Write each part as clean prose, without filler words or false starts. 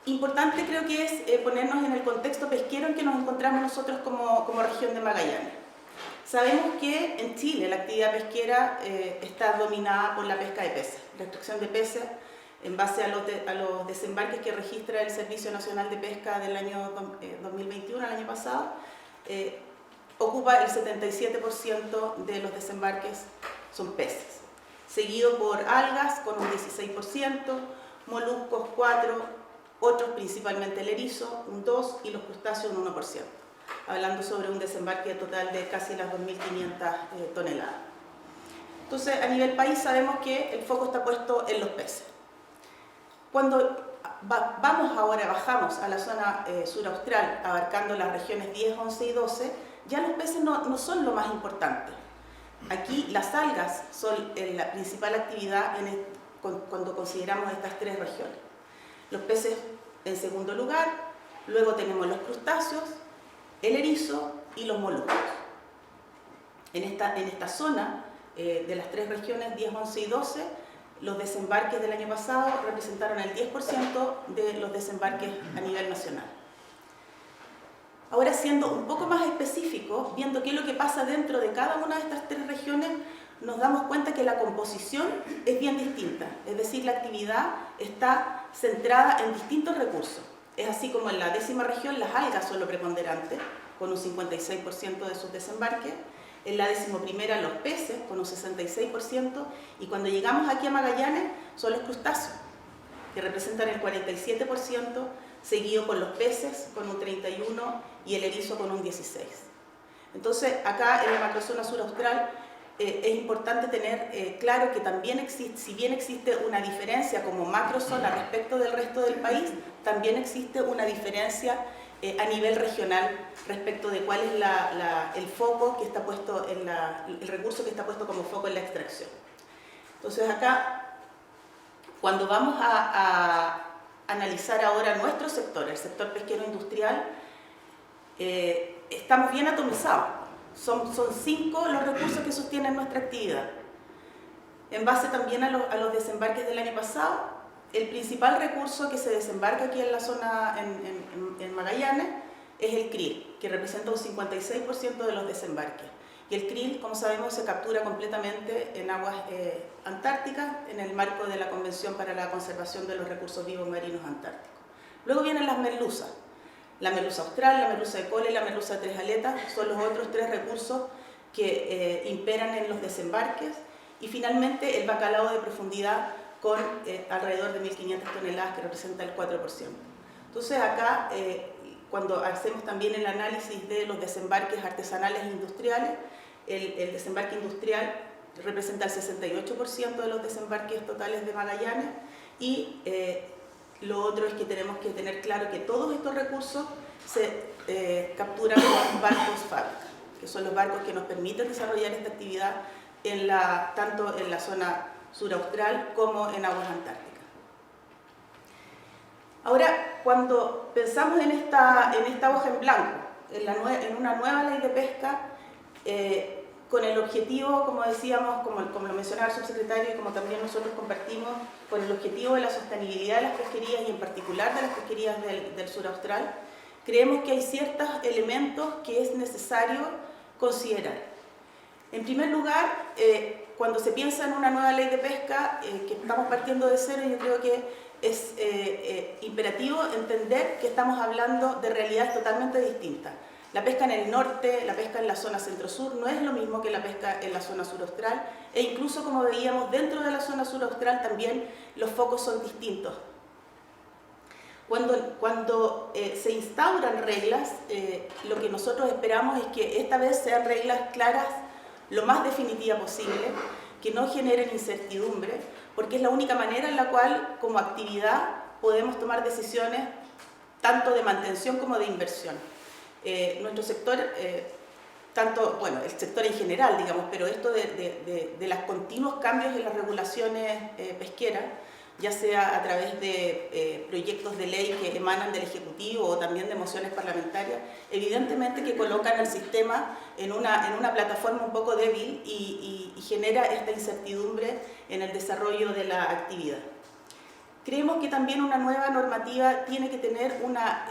Importante creo que es ponernos en el contexto pesquero en que nos encontramos nosotros como región de Magallanes. Sabemos que en Chile la actividad pesquera está dominada por la pesca de peces, la extracción de peces en base a los desembarques que registra el Servicio Nacional de Pesca del año 2021, el año pasado, ocupa el 77% de los desembarques son peces, seguido por algas con un 16%, moluscos 4%, otros principalmente el erizo un 2% y los crustáceos un 1%, hablando sobre un desembarque total de casi las 2.500 toneladas. Entonces, a nivel país sabemos que el foco está puesto en los peces. Cuando bajamos a la zona suraustral, abarcando las regiones 10, 11 y 12, ya los peces no son lo más importante. Aquí las algas son la principal actividad cuando consideramos estas tres regiones. Los peces en segundo lugar, luego tenemos los crustáceos, el erizo y los moluscos. En esta zona de las tres regiones 10, 11 y 12, los desembarques del año pasado representaron el 10% de los desembarques a nivel nacional. Ahora, siendo un poco más específicos, viendo qué es lo que pasa dentro de cada una de estas tres regiones, nos damos cuenta que la composición es bien distinta, es decir, la actividad está centrada en distintos recursos. Es así como en la 10ª región las algas son lo preponderante, con un 56% de sus desembarques, en la 11ª los peces, con un 66%, y cuando llegamos aquí a Magallanes son los crustáceos, que representan el 47%, seguido por los peces, con un 31%, y el erizo con un 16%. Entonces, acá en la macrozona suraustral, es importante tener claro que también existe, si bien existe una diferencia como macrozona respecto del resto del país, también existe una diferencia a nivel regional respecto de cuál es el foco que está puesto el recurso que está puesto como foco en la extracción. Entonces acá, cuando vamos a analizar ahora nuestro sector, el sector pesquero industrial, estamos bien atomizados. Son 5 los recursos que sostienen nuestra actividad. En base también a los desembarques del año pasado, el principal recurso que se desembarca aquí en la zona, en Magallanes, es el krill, que representa un 56% de los desembarques. Y el krill, como sabemos, se captura completamente en aguas antárticas, en el marco de la Convención para la Conservación de los Recursos Vivos Marinos Antárticos. Luego vienen las merluzas. La merluza austral, la merluza de cola y la merluza de tres aletas son los otros 3 recursos que imperan en los desembarques. Y finalmente el bacalao de profundidad con alrededor de 1.500 toneladas, que representa el 4%. Entonces acá, cuando hacemos también el análisis de los desembarques artesanales e industriales, el desembarque industrial representa el 68% de los desembarques totales de Magallanes, y lo otro es que tenemos que tener claro que todos estos recursos se capturan con barcos fábrica, que son los barcos que nos permiten desarrollar esta actividad tanto en la zona suraustral como en aguas antárticas. Ahora, cuando pensamos en esta hoja en blanco, en una nueva ley de pesca, con el objetivo, como decíamos, como lo mencionaba el subsecretario y como también nosotros compartimos, con el objetivo de la sostenibilidad de las pesquerías y en particular de las pesquerías del sur austral, creemos que hay ciertos elementos que es necesario considerar. En primer lugar, cuando se piensa en una nueva ley de pesca, que estamos partiendo de cero, yo creo que es imperativo entender que estamos hablando de realidades totalmente distintas. La pesca en el norte, la pesca en la zona centro-sur no es lo mismo que la pesca en la zona sur-austral, e incluso, como veíamos, dentro de la zona sur-austral también los focos son distintos. Cuando se instauran reglas, lo que nosotros esperamos es que esta vez sean reglas claras, lo más definitiva posible, que no generen incertidumbre, porque es la única manera en la cual, como actividad, podemos tomar decisiones tanto de mantención como de inversión. Nuestro sector, el sector en general, digamos, pero esto de los continuos cambios en las regulaciones pesqueras, ya sea a través de proyectos de ley que emanan del Ejecutivo o también de mociones parlamentarias, evidentemente que colocan al sistema en una plataforma un poco débil y genera esta incertidumbre en el desarrollo de la actividad. Creemos que también una nueva normativa tiene que tener una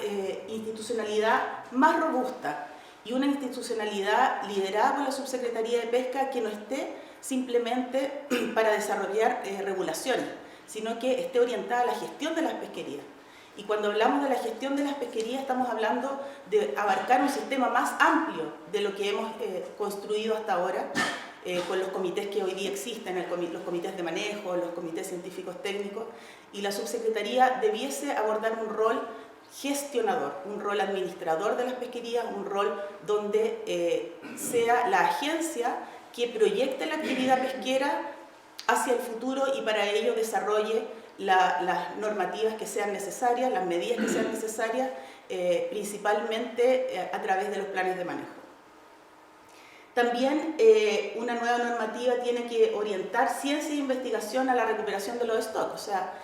institucionalidad más robusta y una institucionalidad liderada por la Subsecretaría de Pesca que no esté simplemente para desarrollar regulaciones, sino que esté orientada a la gestión de las pesquerías. Y cuando hablamos de la gestión de las pesquerías estamos hablando de abarcar un sistema más amplio de lo que hemos construido hasta ahora, con los comités que hoy día existen, los comités de manejo, los comités científicos técnicos, y la subsecretaría debiese abordar un rol gestionador, un rol administrador de las pesquerías, un rol donde sea la agencia que proyecte la actividad pesquera hacia el futuro y para ello desarrolle las normativas que sean necesarias, las medidas que sean necesarias, principalmente a través de los planes de manejo. También una nueva normativa tiene que orientar ciencia e investigación a la recuperación de los stocks. O sea,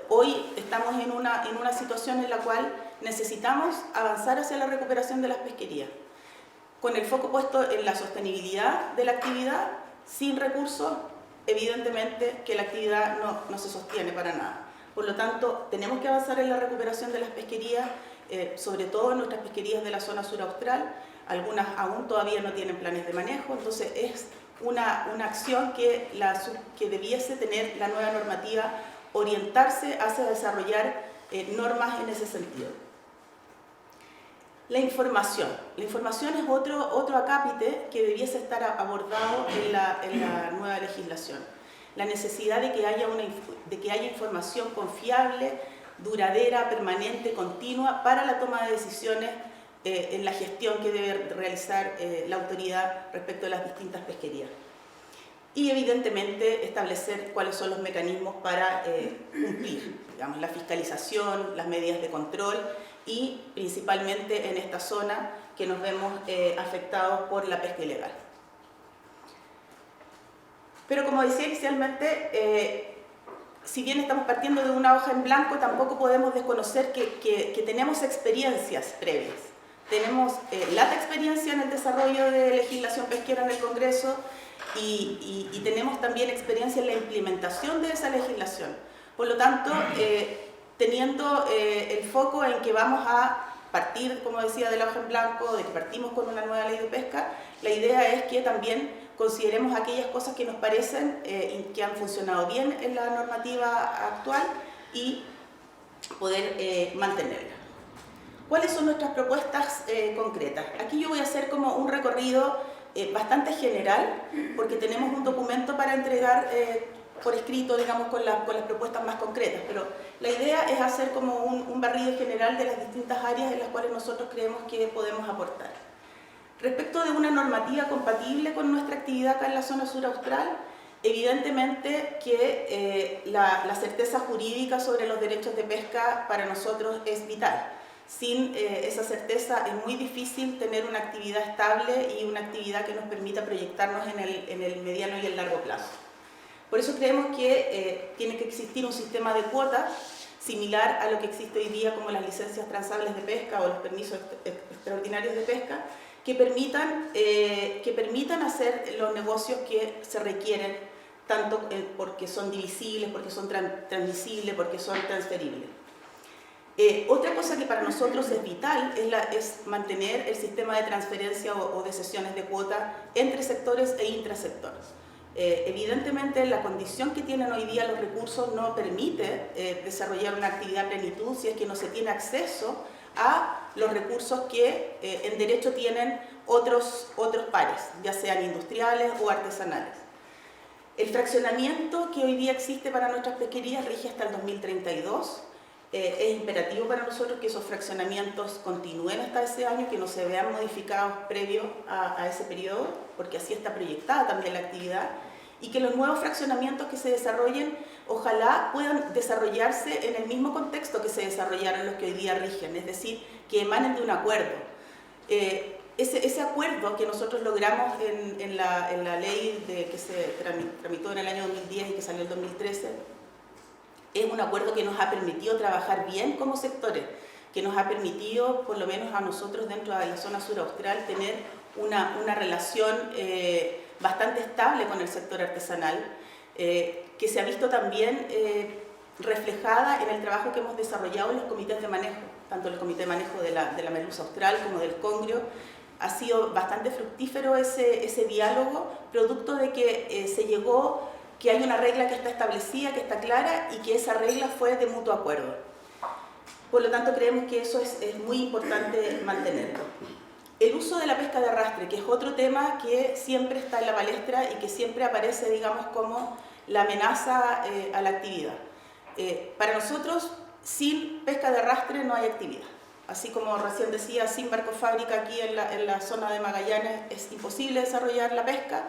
hoy estamos en una situación en la cual necesitamos avanzar hacia la recuperación de las pesquerías, con el foco puesto en la sostenibilidad de la actividad. Sin recursos, evidentemente que la actividad no se sostiene para nada. Por lo tanto, tenemos que avanzar en la recuperación de las pesquerías, sobre todo en nuestras pesquerías de la zona sur austral. Algunas aún todavía no tienen planes de manejo, entonces es una acción que debiese tener la nueva normativa, orientarse hacia desarrollar normas en ese sentido. La información es otro acápite que debiese estar abordado en la nueva legislación. La necesidad de que haya información confiable, duradera, permanente, continua para la toma de decisiones en la gestión que debe realizar la autoridad respecto a las distintas pesquerías. Y evidentemente establecer cuáles son los mecanismos para cumplir, digamos, la fiscalización, las medidas de control y principalmente en esta zona que nos vemos afectados por la pesca ilegal. Pero como decía inicialmente, si bien estamos partiendo de una hoja en blanco, tampoco podemos desconocer que tenemos experiencias previas. Tenemos lata experiencia en el desarrollo de legislación pesquera en el Congreso y tenemos también experiencia en la implementación de esa legislación. Por lo tanto, teniendo el foco en que vamos a partir, como decía, de la hoja en blanco, de que partimos con una nueva ley de pesca, la idea es que también consideremos aquellas cosas que nos parecen que han funcionado bien en la normativa actual y poder mantenerla. ¿Cuáles son nuestras propuestas concretas? Aquí yo voy a hacer como un recorrido bastante general, porque tenemos un documento para entregar por escrito, digamos, con las propuestas más concretas, pero la idea es hacer como un barrido general de las distintas áreas en las cuales nosotros creemos que podemos aportar. Respecto de una normativa compatible con nuestra actividad acá en la zona sur austral, evidentemente que la certeza jurídica sobre los derechos de pesca para nosotros es vital. Sin esa certeza es muy difícil tener una actividad estable y una actividad que nos permita proyectarnos en el mediano y el largo plazo. Por eso creemos que tiene que existir un sistema de cuotas similar a lo que existe hoy día como las licencias transables de pesca o los permisos extraordinarios de pesca, que permitan hacer los negocios que se requieren, tanto porque son divisibles, porque son transmisibles, porque son transferibles. Otra cosa que para nosotros es vital es mantener el sistema de transferencia o de cesiones de cuota entre sectores e intrasectores. Evidentemente, la condición que tienen hoy día los recursos no permite desarrollar una actividad a plenitud si es que no se tiene acceso a los recursos que en derecho tienen otros pares, ya sean industriales o artesanales. El fraccionamiento que hoy día existe para nuestras pesquerías rige hasta el 2032. Es imperativo para nosotros que esos fraccionamientos continúen hasta ese año, que no se vean modificados previo a ese periodo, porque así está proyectada también la actividad, y que los nuevos fraccionamientos que se desarrollen ojalá puedan desarrollarse en el mismo contexto que se desarrollaron los que hoy día rigen, es decir, que emanen de un acuerdo. Ese acuerdo que nosotros logramos en la ley que se tramitó en el año 2010 y que salió en el 2013, es un acuerdo que nos ha permitido trabajar bien como sectores, que nos ha permitido, por lo menos a nosotros dentro de la zona sur austral, tener una relación bastante estable con el sector artesanal, que se ha visto también reflejada en el trabajo que hemos desarrollado en los comités de manejo, tanto el comité de manejo de la merluza austral como del congrio. Ha sido bastante fructífero ese diálogo, producto de que se llegó, que hay una regla que está establecida, que está clara, y que esa regla fue de mutuo acuerdo. Por lo tanto, creemos que eso es muy importante mantenerlo. El uso de la pesca de arrastre, que es otro tema que siempre está en la palestra y que siempre aparece, digamos, como la amenaza a la actividad. Para nosotros, sin pesca de arrastre no hay actividad. Así como recién decía, sin barco fábrica aquí en la zona de Magallanes es imposible desarrollar la pesca,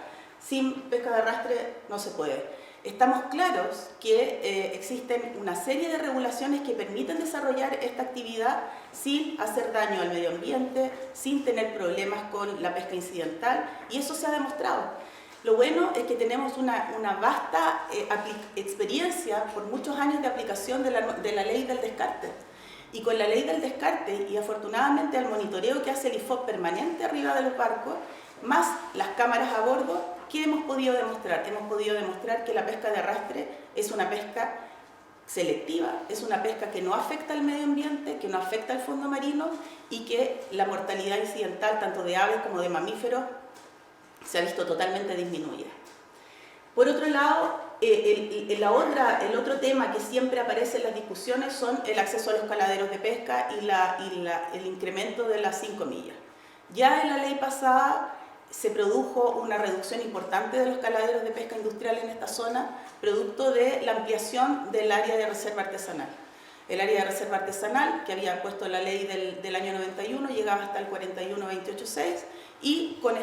sin pesca de arrastre no se puede. Estamos claros que existen una serie de regulaciones que permiten desarrollar esta actividad sin hacer daño al medio ambiente, sin tener problemas con la pesca incidental, y eso se ha demostrado. Lo bueno es que tenemos una vasta experiencia por muchos años de aplicación de la ley del descarte. Y con la ley del descarte, y afortunadamente el monitoreo que hace el IFOP permanente arriba de los barcos, más las cámaras a bordo, ¿qué hemos podido demostrar? Hemos podido demostrar que la pesca de arrastre es una pesca selectiva, es una pesca que no afecta al medio ambiente, que no afecta al fondo marino, y que la mortalidad incidental, tanto de aves como de mamíferos, se ha visto totalmente disminuida. Por otro lado, el otro tema que siempre aparece en las discusiones son el acceso a los caladeros de pesca y el incremento de las 5 millas. Ya en la ley pasada se produjo una reducción importante de los caladeros de pesca industrial en esta zona, producto de la ampliación del área de reserva artesanal. El área de reserva artesanal, que había puesto la ley del año 91, llegaba hasta el 41.28.6, y con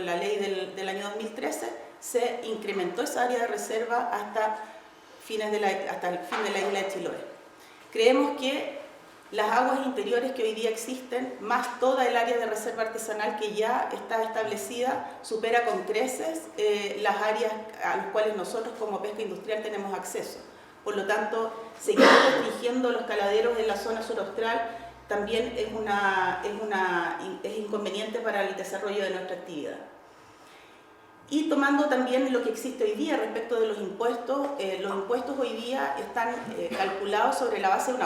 la ley del año 2013 se incrementó esa área de reserva hasta el fin de la isla de Chiloé. Creemos que las aguas interiores que hoy día existen, más toda el área de reserva artesanal que ya está establecida, supera con creces las áreas a las cuales nosotros como pesca industrial tenemos acceso. Por lo tanto, seguir restringiendo los caladeros en la zona suraustral también es inconveniente para el desarrollo de nuestra actividad. Y tomando también lo que existe hoy día respecto de los impuestos hoy día están calculados sobre la base de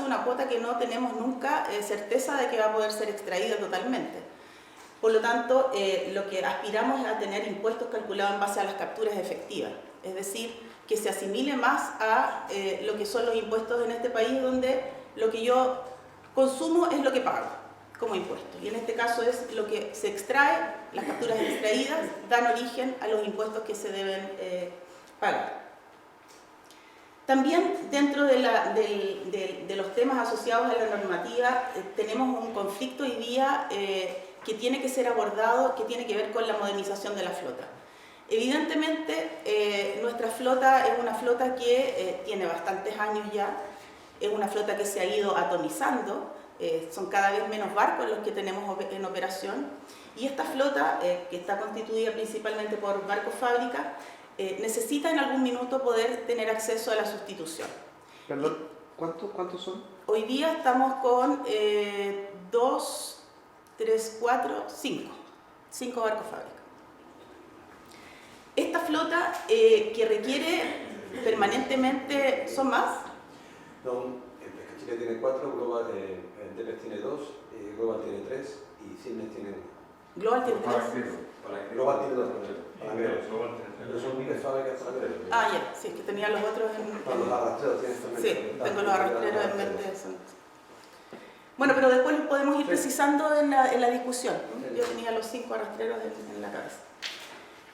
una cuota, que no tenemos nunca certeza de que va a poder ser extraída totalmente. Por lo tanto, lo que aspiramos es a tener impuestos calculados en base a las capturas efectivas, es decir, que se asimile más a lo que son los impuestos en este país, donde lo que yo consumo es lo que pago como impuesto. Y en este caso es lo que se extrae, las capturas extraídas dan origen a los impuestos que se deben pagar. También dentro de los temas asociados a la normativa tenemos un conflicto hoy día que tiene que ser abordado, que tiene que ver con la modernización de la flota. Evidentemente nuestra flota es una flota que tiene bastantes años ya, es una flota que se ha ido atomizando, son cada vez menos barcos los que tenemos en operación, y esta flota, que está constituida principalmente por barcos fábrica, necesita en algún minuto poder tener acceso a la sustitución. Perdón, ¿cuántos son? Hoy día estamos con 2, 3, 4, 5 barcos fábrica. Esta flota que requiere permanentemente, ¿son más? No, Pesca Chile tiene 4, Global Depes tiene 2, Global tiene 3 y Cines tiene 1. Global tiene 3. Global tiene 2, pero son miles fábricas para ver. Ah, ya, sí, es que tenía los otros Los arrastreros tienes también. Sí, tengo los arrastreros en mente. Bueno, pero después los podemos ir precisando en la discusión. Yo tenía los 5 arrastreros en la cabeza.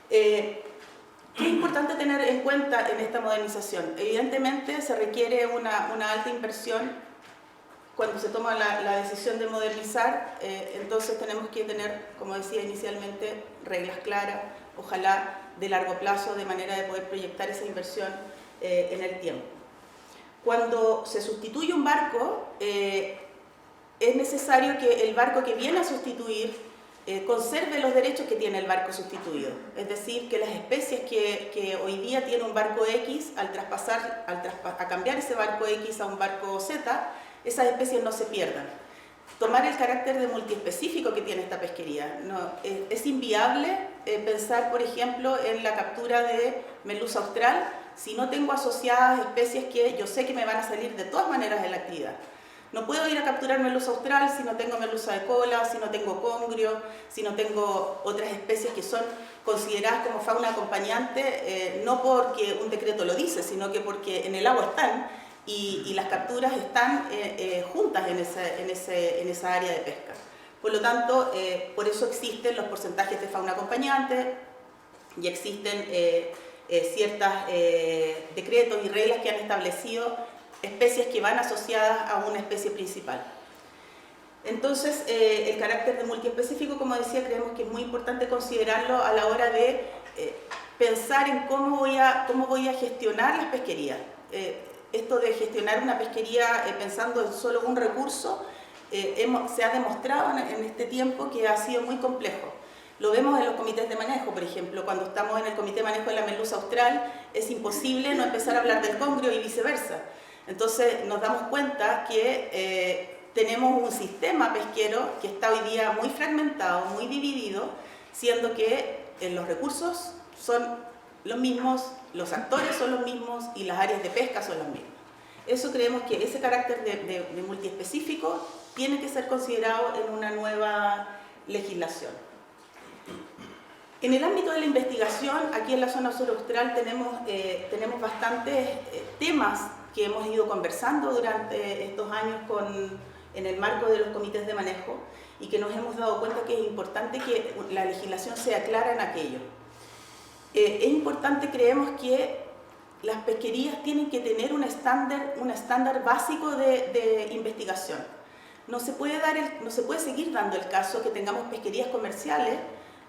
¿Qué es importante tener en cuenta en esta modernización? Evidentemente se requiere una alta inversión cuando se toma la decisión de modernizar, entonces tenemos que tener, como decía inicialmente, reglas claras, ojalá de largo plazo, de manera de poder proyectar esa inversión en el tiempo. Cuando se sustituye un barco, es necesario que el barco que viene a sustituir conserve los derechos que tiene el barco sustituido. Es decir, que las especies que hoy día tiene un barco X, al cambiar ese barco X a un barco Z, esas especies no se pierdan. Tomar el carácter de multiespecífico que tiene esta pesquería. Es inviable pensar, por ejemplo, en la captura de merluza austral si no tengo asociadas especies que yo sé que me van a salir de todas maneras en la actividad. No puedo ir a capturar merluza austral si no tengo merluza de cola, si no tengo congrio, si no tengo otras especies que son consideradas como fauna acompañante, no porque un decreto lo dice, sino que porque en el agua están y las capturas están juntas en esa área de pesca. Por lo tanto, por eso existen los porcentajes de fauna acompañante y existen ciertos decretos y reglas que han establecido especies que van asociadas a una especie principal. Entonces, el carácter de multiespecífico, como decía, creemos que es muy importante considerarlo a la hora de pensar en cómo voy a gestionar las pesquerías. Esto de gestionar una pesquería pensando en solo un recurso, se ha demostrado en este tiempo que ha sido muy complejo. Lo vemos en los comités de manejo, por ejemplo, cuando estamos en el comité de manejo de la merluza austral, es imposible no empezar a hablar del congrio y viceversa. Entonces nos damos cuenta que tenemos un sistema pesquero que está hoy día muy fragmentado, muy dividido, siendo que los recursos son los mismos, los actores son los mismos y las áreas de pesca son las mismas. Eso creemos que ese carácter de multiespecífico tiene que ser considerado en una nueva legislación. En el ámbito de la investigación, aquí en la zona sur austral tenemos bastantes temas que hemos ido conversando durante estos años en el marco de los comités de manejo y que nos hemos dado cuenta que es importante que la legislación sea clara en aquello. Es importante, creemos, que las pesquerías tienen que tener un estándar básico de investigación. No se puede seguir dando el caso que tengamos pesquerías comerciales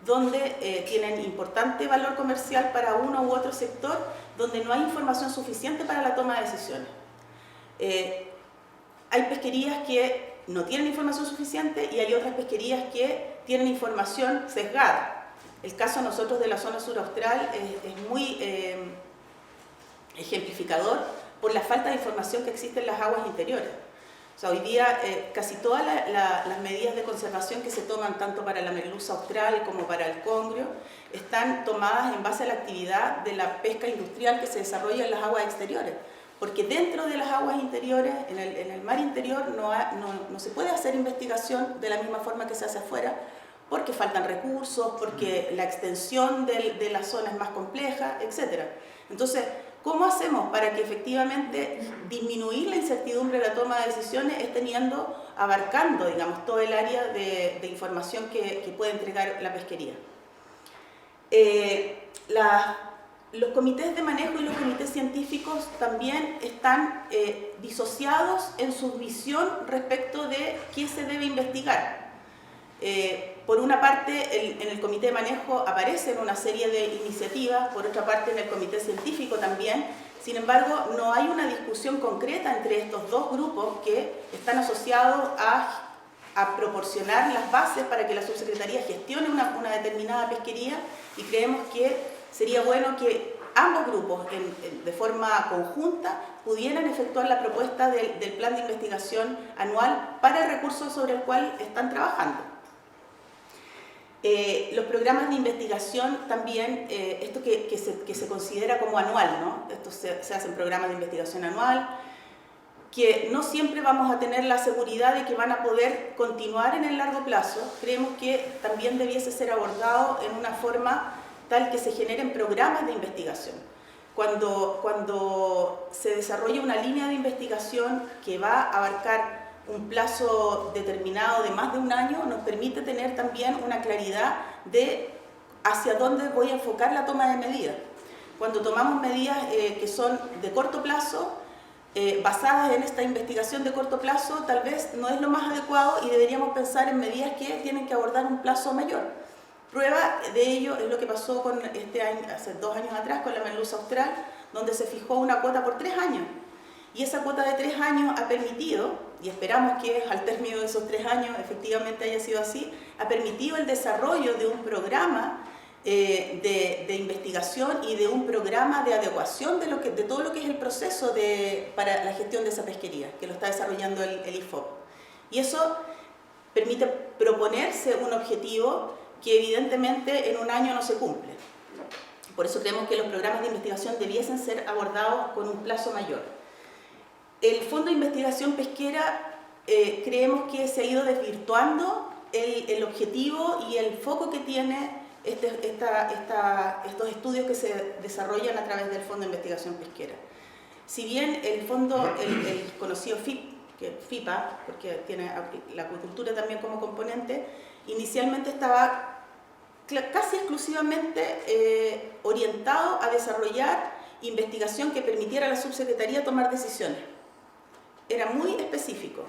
donde tienen importante valor comercial para uno u otro sector, donde no hay información suficiente para la toma de decisiones. Hay pesquerías que no tienen información suficiente y hay otras pesquerías que tienen información sesgada. El caso nosotros de la zona sur austral es muy ejemplificador por la falta de información que existe en las aguas interiores. O sea, hoy día casi todas las medidas de conservación que se toman tanto para la merluza austral como para el congrio están tomadas en base a la actividad de la pesca industrial que se desarrolla en las aguas exteriores. Porque dentro de las aguas interiores, en el mar interior, no se puede hacer investigación de la misma forma que se hace afuera, porque faltan recursos, porque la extensión de la zona es más compleja, etc. Entonces, ¿cómo hacemos para que efectivamente disminuir la incertidumbre de la toma de decisiones abarcando, digamos, todo el área de información que puede entregar la pesquería? Los comités de manejo y los comités científicos también están disociados en su visión respecto de qué se debe investigar. Por una parte, en el comité de manejo aparecen una serie de iniciativas, por otra parte en el comité científico también. Sin embargo, no hay una discusión concreta entre estos dos grupos que están asociados a proporcionar las bases para que la subsecretaría gestione una determinada pesquería, y creemos que sería bueno que ambos grupos de forma conjunta pudieran efectuar la propuesta del plan de investigación anual para el recurso sobre el cual están trabajando. Los programas de investigación también, esto que se considera como anual, ¿no? Esto se hacen programas de investigación anual, que no siempre vamos a tener la seguridad de que van a poder continuar en el largo plazo. Creemos que también debiese ser abordado en una forma tal que se generen programas de investigación. Cuando se desarrolla una línea de investigación que va a abarcar un plazo determinado de más de un año, nos permite tener también una claridad de hacia dónde voy a enfocar la toma de medidas. Cuando tomamos medidas que son de corto plazo, basadas en esta investigación de corto plazo, tal vez no es lo más adecuado y deberíamos pensar en medidas que tienen que abordar un plazo mayor. Prueba de ello es lo que pasó con este año, hace 2 años atrás, con la merluza austral, donde se fijó una cuota por 3 años. Y esa cuota de 3 años ha permitido, y esperamos que al término de esos 3 años efectivamente haya sido así, ha permitido el desarrollo de un programa de investigación y de un programa de adecuación de todo lo que es el proceso para la gestión de esa pesquería, que lo está desarrollando el IFOP. Y eso permite proponerse un objetivo que evidentemente en un año no se cumple. Por eso creemos que los programas de investigación debiesen ser abordados con un plazo mayor. El Fondo de Investigación Pesquera creemos que se ha ido desvirtuando el objetivo y el foco que tiene estos estudios que se desarrollan a través del Fondo de Investigación Pesquera. Si bien el fondo, el conocido FIPA, porque tiene la acuicultura también como componente, inicialmente estaba casi exclusivamente orientado a desarrollar investigación que permitiera a la subsecretaría tomar decisiones. Era muy específico.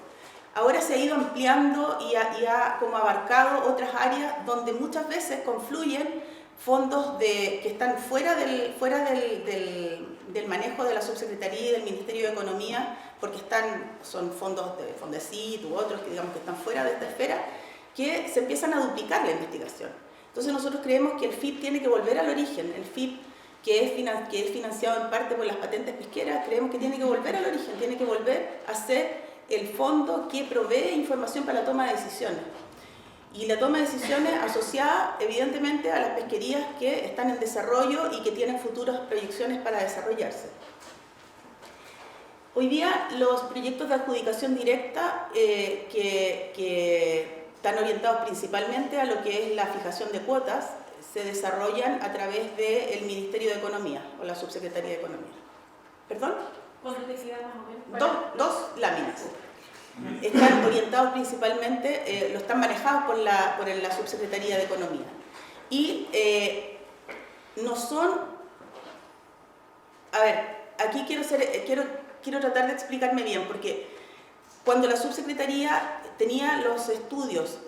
Ahora se ha ido ampliando y ha como abarcado otras áreas donde muchas veces confluyen fondos que están fuera del manejo de la subsecretaría y del Ministerio de Economía, porque son fondos de Fondesit u otros que digamos que están fuera de esta esfera, que se empiezan a duplicar la investigación. Entonces nosotros creemos que el FIP tiene que volver al origen. El FIP, que es financiado en parte por las patentes pesqueras, creemos que tiene que volver al origen, tiene que volver a ser el fondo que provee información para la toma de decisiones. Y la toma de decisiones asociada evidentemente a las pesquerías que están en desarrollo y que tienen futuras proyecciones para desarrollarse. Hoy día los proyectos de adjudicación directa que están orientados principalmente a lo que es la fijación de cuotas, se desarrollan a través del Ministerio de Economía o la Subsecretaría de Economía. ¿Perdón? ¿Cuánto te queda más o menos? Dos láminas. Están orientados principalmente, lo están manejados por la Subsecretaría de Economía. Y no son... A ver, aquí quiero tratar de explicarme bien, porque cuando la Subsecretaría tenía los estudios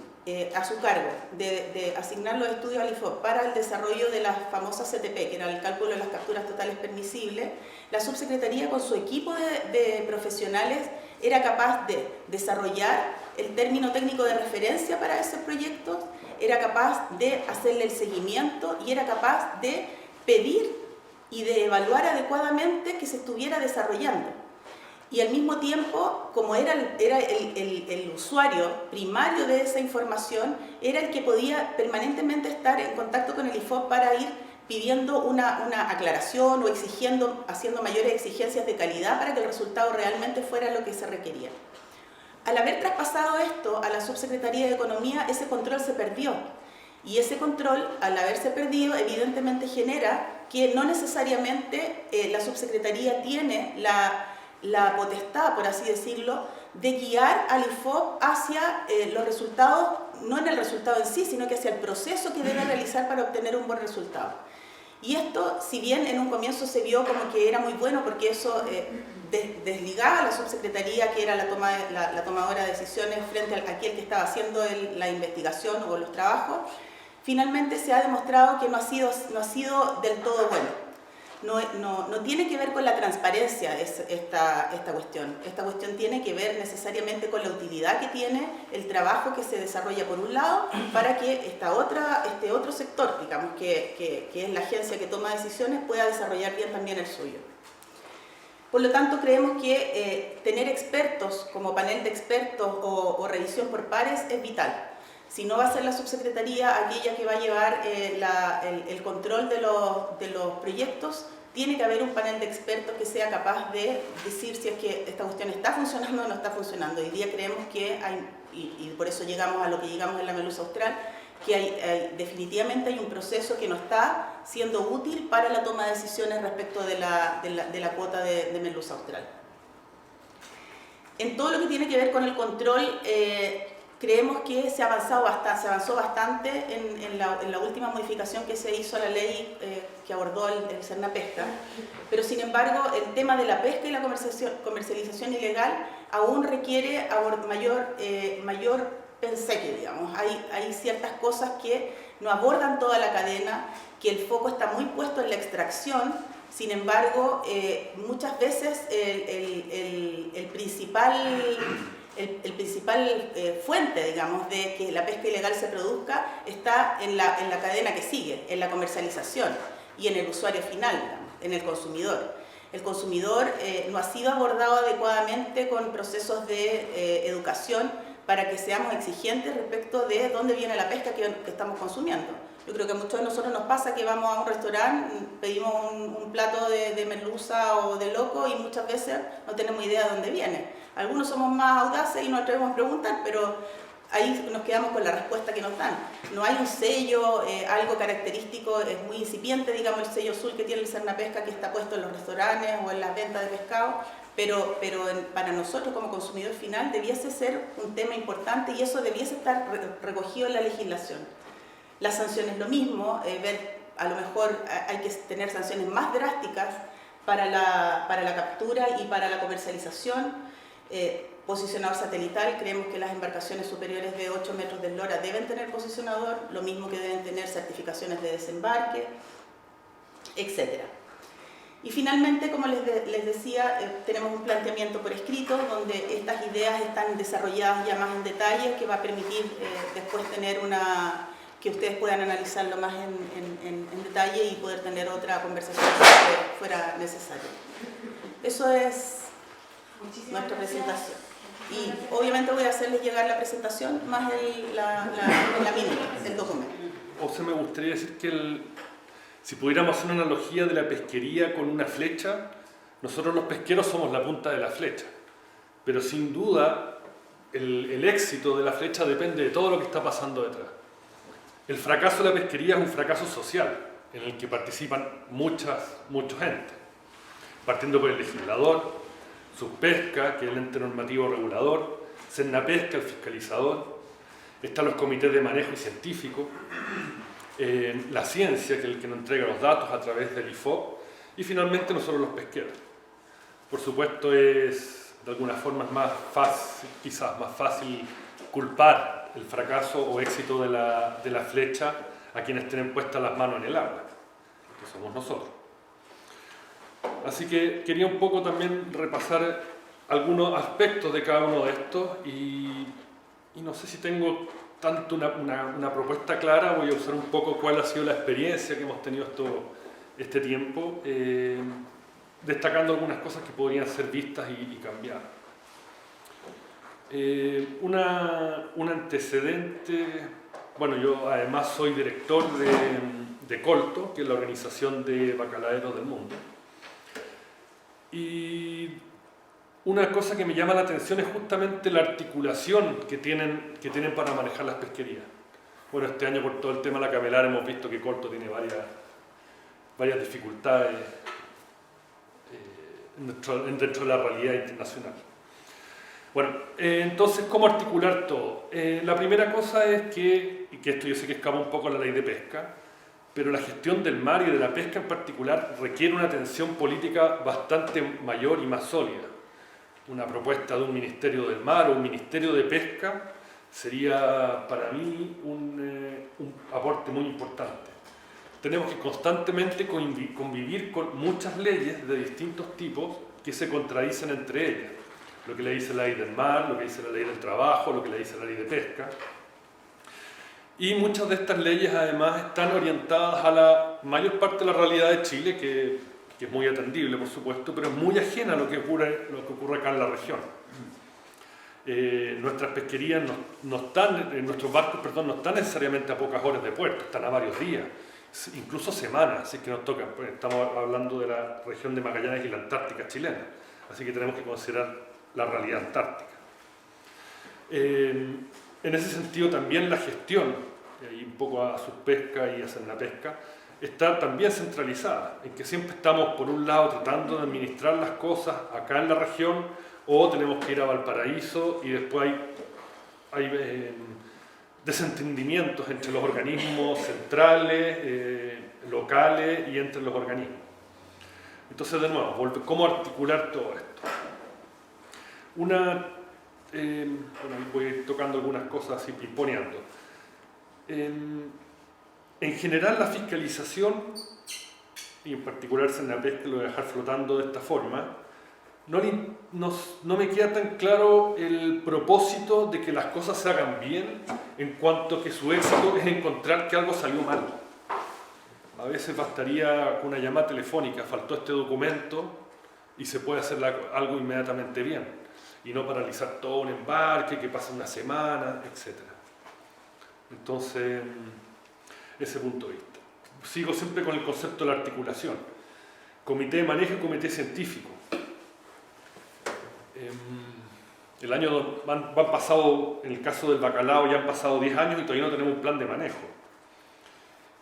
a su cargo, de asignar los estudios al IFOP para el desarrollo de las famosas CTP, que era el cálculo de las capturas totales permisibles, la Subsecretaría con su equipo de profesionales era capaz de desarrollar el término técnico de referencia para esos proyectos, era capaz de hacerle el seguimiento y era capaz de pedir y de evaluar adecuadamente que se estuviera desarrollando. Y al mismo tiempo, como era el usuario primario de esa información, era el que podía permanentemente estar en contacto con el IFOP para ir pidiendo una aclaración o haciendo mayores exigencias de calidad para que el resultado realmente fuera lo que se requería. Al haber traspasado esto a la Subsecretaría de Economía, ese control se perdió. Y ese control, al haberse perdido, evidentemente genera que no necesariamente la Subsecretaría tiene la potestad, por así decirlo, de guiar al IFOP hacia los resultados, no en el resultado en sí, sino que hacia el proceso que debe realizar para obtener un buen resultado. Y esto, si bien en un comienzo se vio como que era muy bueno, porque eso desligaba a la subsecretaría, que era la tomadora de decisiones, frente a aquel que estaba haciendo la investigación o los trabajos, finalmente se ha demostrado que no ha sido del todo bueno. No tiene que ver con la transparencia esta cuestión. Esta cuestión tiene que ver necesariamente con la utilidad que tiene el trabajo que se desarrolla por un lado para que este otro sector, digamos, que es la agencia que toma decisiones, pueda desarrollar bien también el suyo. Por lo tanto, creemos que tener expertos como panel de expertos o revisión por pares es vital. Si no va a ser la subsecretaría aquella que va a llevar el control de los proyectos, tiene que haber un panel de expertos que sea capaz de decir si es que esta cuestión está funcionando o no está funcionando. Hoy día creemos que hay, y por eso llegamos a lo que llegamos en la Merluza Austral, que definitivamente hay un proceso que no está siendo útil para la toma de decisiones respecto de la cuota de Merluza Austral. En todo lo que tiene que ver con el control, creemos que se avanzó bastante en la última modificación que se hizo a la ley que abordó el Sernapesca, pero sin embargo el tema de la pesca y la comercialización ilegal aún requiere mayor penseque, digamos. Hay ciertas cosas que no abordan toda la cadena, que el foco está muy puesto en la extracción. Sin embargo, muchas veces el principal fuente, digamos, de que la pesca ilegal se produzca está en la cadena que sigue, en la comercialización y en el usuario final, digamos, en el consumidor. El consumidor no ha sido abordado adecuadamente con procesos de educación para que seamos exigentes respecto de dónde viene la pesca que estamos consumiendo. Yo creo que a muchos de nosotros nos pasa que vamos a un restaurante, pedimos un plato de merluza o de loco y muchas veces no tenemos idea de dónde viene. Algunos somos más audaces y nos atrevemos a preguntar, pero ahí nos quedamos con la respuesta que nos dan. No hay un sello, algo característico, es muy incipiente, digamos, el sello azul que tiene el Cernapesca que está puesto en los restaurantes o en las ventas de pescado, pero para nosotros como consumidor final debiese ser un tema importante y eso debiese estar recogido en la legislación. Las sanciones lo mismo, a lo mejor hay que tener sanciones más drásticas para la captura y para la comercialización. Posicionador satelital, creemos que las embarcaciones superiores de 8 metros de eslora deben tener posicionador, lo mismo que deben tener certificaciones de desembarque, etc. Y finalmente, como les decía, tenemos un planteamiento por escrito donde estas ideas están desarrolladas ya más en detalle, que va a permitir después tener que ustedes puedan analizarlo más en detalle y poder tener otra conversación si fuera necesario. Eso es nuestra presentación. Y obviamente voy a hacerles llegar la presentación más la minuta, el documento. O sea, me gustaría decir que si pudiéramos hacer una analogía de la pesquería con una flecha, nosotros los pesqueros somos la punta de la flecha, pero sin duda el éxito de la flecha depende de todo lo que está pasando detrás. El fracaso de la pesquería es un fracaso social, en el que participan mucha gente, partiendo por el legislador, Subpesca, que es el ente normativo regulador, Cernapesca, el fiscalizador, están los comités de manejo y científico, la ciencia, que es el que nos entrega los datos a través del IFOP, y finalmente nosotros los pesqueros. Por supuesto es de alguna forma más fácil, quizás más fácil culpar el fracaso o éxito de la flecha a quienes tienen puestas las manos en el agua, que somos nosotros. Así que quería un poco también repasar algunos aspectos de cada uno de estos y no sé si tengo tanto una propuesta clara, voy a usar un poco cuál ha sido la experiencia que hemos tenido este tiempo, destacando algunas cosas que podrían ser vistas y cambiar. Un antecedente, bueno, yo además soy director de Colto, que es la organización de bacalaeros del mundo. Y una cosa que me llama la atención es justamente la articulación que tienen para manejar las pesquerías. Bueno, este año por todo el tema de la camelar hemos visto que Colto tiene varias dificultades dentro de la realidad internacional. Bueno, entonces, ¿cómo articular todo? La primera cosa es que esto yo sé que escapa un poco a la ley de pesca, pero la gestión del mar y de la pesca en particular requiere una atención política bastante mayor y más sólida. Una propuesta de un Ministerio del Mar o un Ministerio de Pesca sería para mí un aporte muy importante. Tenemos que constantemente convivir con muchas leyes de distintos tipos que se contradicen entre ellas. Lo que le dice la ley del mar, lo que dice la ley del trabajo, lo que le dice la ley de pesca. Y muchas de estas leyes además están orientadas a la mayor parte de la realidad de Chile, que es muy atendible por supuesto, pero es muy ajena a lo que ocurre acá en la región. Nuestras pesquerías nuestros barcos no están necesariamente a pocas horas de puerto, están a varios días, incluso semanas, así que nos tocan. Estamos hablando de la región de Magallanes y la Antártica chilena, así que tenemos que considerar la realidad antártica. En ese sentido también la gestión, y un poco a Subpesca y a Cernapesca, está también centralizada, en que siempre estamos por un lado tratando de administrar las cosas acá en la región, o tenemos que ir a Valparaíso y después hay desentendimientos entre los organismos centrales, locales y entre los organismos. Entonces, de nuevo, ¿cómo articular todo esto? Bueno, voy a ir tocando algunas cosas así, pimponeando. En general, la fiscalización, y en particular Cernapesca, lo voy a dejar flotando de esta forma, no me queda tan claro el propósito de que las cosas se hagan bien, en cuanto que su éxito es encontrar que algo salió mal. A veces bastaría con una llamada telefónica, faltó este documento y se puede hacer algo inmediatamente bien. y no paralizar todo un embarque, que pase una semana, etc. Entonces, ese punto de vista. Sigo siempre con el concepto de la articulación. Comité de manejo y comité científico. El año han pasado, en el caso del bacalao ya han pasado 10 años y todavía no tenemos un plan de manejo.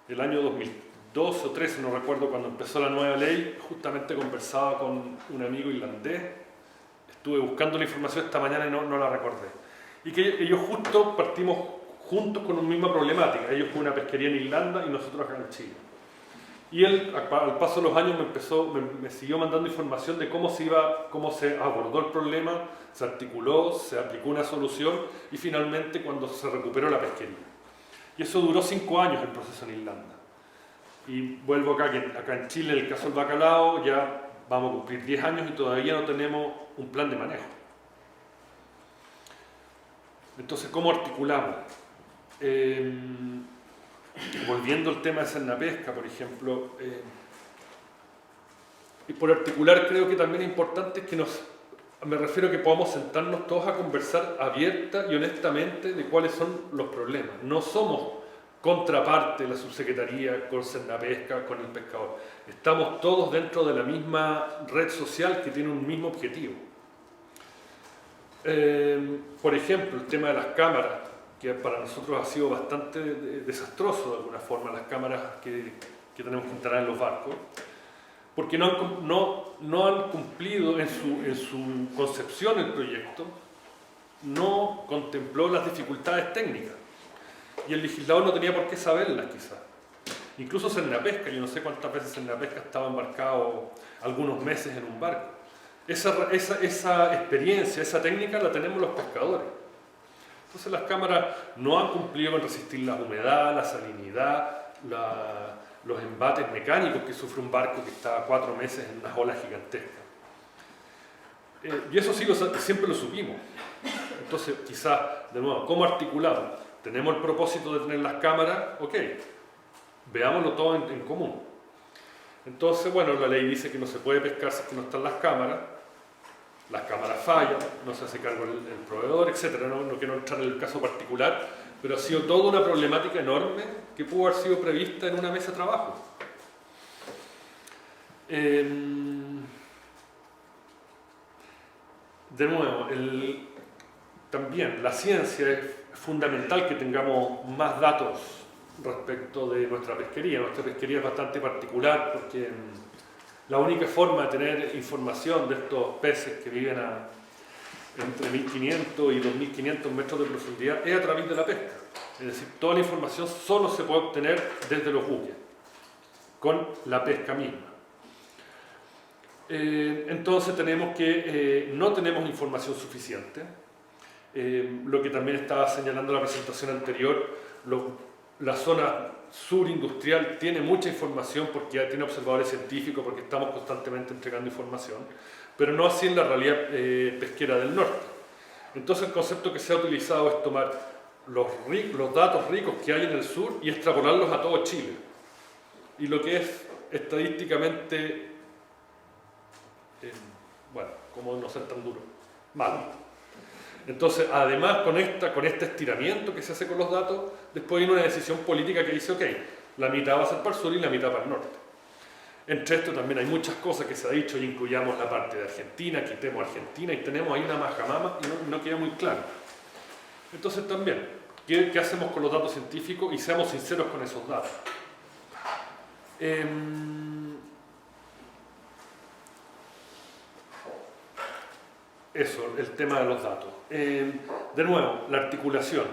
El año 2012 o 2013, no recuerdo, cuando empezó la nueva ley, justamente conversaba con un amigo irlandés, estuve buscando la información esta mañana y no la recordé. Y que ellos justo partimos juntos con una misma problemática, ellos con una pesquería en Irlanda y nosotros acá en Chile. Y él, al paso de los años, me siguió mandando información de cómo se abordó el problema, se articuló, se aplicó una solución y finalmente cuando se recuperó la pesquería. Y eso duró 5 años el proceso en Irlanda. Y vuelvo acá, que acá en Chile, en el caso del bacalao, ya vamos a cumplir 10 años y todavía no tenemos un plan de manejo. Entonces, ¿cómo articulamos? Volviendo al tema de Cernapesca, por ejemplo, y por articular creo que también es importante que me refiero a que podamos sentarnos todos a conversar abierta y honestamente de cuáles son los problemas. No somos contraparte de la subsecretaría con Cernapesca, con el pescador. Estamos todos dentro de la misma red social que tiene un mismo objetivo. Por ejemplo, el tema de las cámaras, que para nosotros ha sido bastante desastroso de alguna forma, las cámaras que tenemos que instalar en los barcos, porque no han cumplido en su concepción el proyecto, no contempló las dificultades técnicas, y el legislador no tenía por qué saberlas quizás. Incluso Cernapesca, yo no sé cuántas veces Cernapesca estaba embarcado algunos meses en un barco. Esa experiencia, esa técnica la tenemos los pescadores. Entonces las cámaras no han cumplido con resistir la humedad, la salinidad, los embates mecánicos que sufre un barco que está 4 meses en unas olas gigantescas. Y eso sí siempre lo supimos. Entonces quizás, de nuevo, ¿cómo articulamos? Tenemos el propósito de tener las cámaras, ok, veámoslo todo en común. Entonces, bueno, la ley dice que no se puede pescar si no están las cámaras fallan, no se hace cargo el proveedor, etc. No quiero entrar en el caso particular, pero ha sido toda una problemática enorme que pudo haber sido prevista en una mesa de trabajo. De nuevo, también la ciencia es fundamental que tengamos más datos respecto de nuestra pesquería. Nuestra pesquería es bastante particular porque la única forma de tener información de estos peces que viven entre 1500 y 2500 metros de profundidad es a través de la pesca. Es decir, toda la información solo se puede obtener desde los buques, con la pesca misma. Entonces no tenemos información suficiente. Lo que también estaba señalando la presentación anterior, la zona sur industrial tiene mucha información porque ya tiene observadores científicos, porque estamos constantemente entregando información, pero no así en la realidad pesquera del norte. Entonces el concepto que se ha utilizado es tomar los datos ricos que hay en el sur y extrapolarlos a todo Chile. Y lo que es estadísticamente, como no ser tan duro, malo. Entonces, además, con este estiramiento que se hace con los datos, después viene una decisión política que dice, ok, la mitad va a ser para el sur y la mitad para el norte. Entre esto también hay muchas cosas que se ha dicho y incluyamos la parte de Argentina, quitemos Argentina y tenemos ahí una majamama y no queda muy claro. Entonces también, ¿qué hacemos con los datos científicos? Y seamos sinceros con esos datos. Eso, el tema de los datos. De nuevo, la articulación.